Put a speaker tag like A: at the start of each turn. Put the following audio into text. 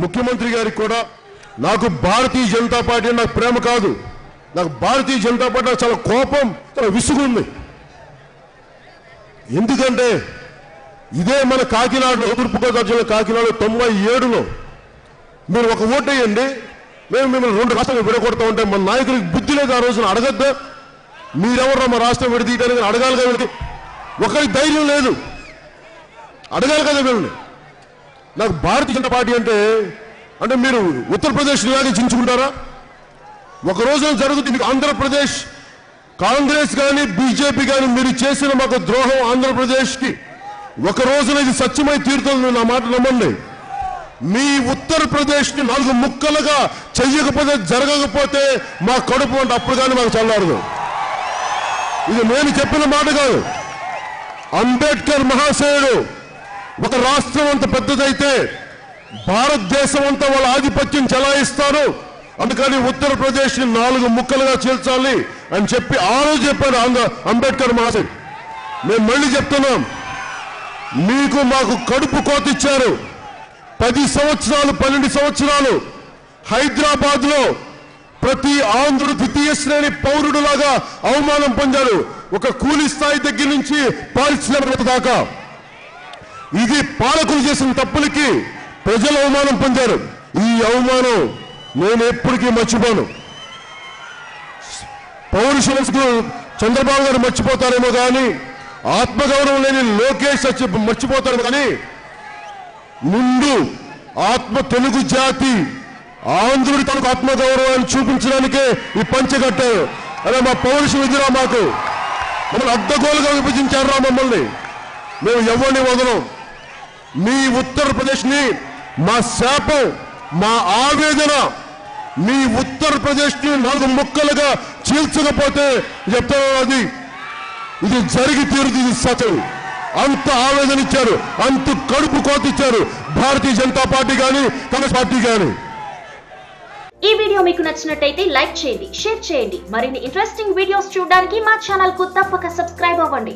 A: ముఖ్యమంత్రి గారికి కూడా నాకు భారతీయ జనతా పార్టీ నాకు ప్రేమ కాదు, నాకు భారతీయ జనతా పార్టీ చాలా కోపం, చాలా విసుగుంది. ఎందుకంటే ఇదే మన కాకినాడలో, తూర్పుగోదావరి జిల్లా కాకినాడలో 97లో మీరు ఒక ఓటు వేయండి, మేము మిమ్మల్ని 2 రాష్ట్రాలు విడగొడతా ఉంటే మన నాయకులకు బుద్ధి లేదు. ఆ రోజున అడగద్దా, మీరెవరు మా రాష్ట్రం విడదీయడానికి అడగాలి కదా, వీళ్ళకి ఒకరికి ధైర్యం లేదు, అడగాలి కదా వీళ్ళని. నాకు భారతీయ జనతా పార్టీ అంటే మీరు ఉత్తరప్రదేశ్ ఇలాగే చించుకుంటారా? ఒక రోజున జరుగుతుంది మీకు ఆంధ్రప్రదేశ్ కాంగ్రెస్ కానీ బీజేపీ కానీ మీరు చేసిన మాకు ద్రోహం ఆంధ్రప్రదేశ్కి ఒక రోజున ఇది సత్యమై తీరుతుంది. నా మాట నమ్మండి. మీ ఉత్తరప్రదేశ్ని 4 ముక్కలుగా చెయ్యకపోతే జరగకపోతే మా కడుపు అంటే అప్పుడు కానీ మాకు చల్లారదు. ఇది నేను చెప్పిన మాట కాదు. అంబేద్కర్ మహాశయుడు ఒక రాష్ట్రం అంత పెద్దదైతే భారతదేశం అంతా వాళ్ళ ఆధిపత్యం చెలాయిస్తారు, అందుకని ఉత్తరప్రదేశ్ని 4 ముక్కలుగా చీల్చాలి అని చెప్పి ఆ రోజు చెప్పారు అంబేద్కర్ మహాశయుడు. మేము మళ్ళీ చెప్తున్నాం, మీకు మాకు కడుపు కోతిచ్చారు. 10 సంవత్సరాలు 12 సంవత్సరాలు హైదరాబాద్ లో ప్రతి ఆంధ్రుడు ద్వితీయ శ్రేణి పౌరుడులాగా అవమానం పొందారు. ఒక కూలీ స్థాయి దగ్గర నుంచి పారిశ్రామికవేత్త దాకా. ఇది పాలకులు చేసిన తప్పులకి ప్రజలు అవమానం పొందారు. ఈ అవమానం నేను ఎప్పటికీ మర్చిపోను. పౌరుషులకు చంద్రబాబు గారు మర్చిపోతారేమో కానీ, ఆత్మగౌరవం లేని లోకేష్ మర్చిపోతారు కానీ, ముందు తెలుగు జాతి ఆంధ్రుడి తనకు ఆత్మగౌరవాన్ని చూపించడానికే ఈ పంచె కట్టారు. అదే మా పౌరుషం ఎదురా, మమ్మల్ని అడ్డగోలుగా విభజించారా మమ్మల్ని. మేము ఎవరిని వదలం. మీ ఉత్తరప్రదేశ్ని మా శాపం, మా ఆవేదన, మీ ఉత్తరప్రదేశ్ని 4 ముక్కలుగా చీల్చకపోతే చెప్తాను, ఇది జరిగి తీరుది, ఇది సత్యం. అంత ఆవేదన ఇచ్చారు, అంత కడుపు కోతిచ్చారు భారతీయ జనతా పార్టీ కానీ కాంగ్రెస్ పార్టీ కానీ.
B: ఈ వీడియో మీకు నచ్చినట్టయితే లైక్ చేయండి, షేర్ చేయండి. మరిన్ని ఇంట్రెస్టింగ్ వీడియోస్ చూడడానికి మా ఛానల్ కు తప్పక సబ్స్క్రైబ్ అవ్వండి.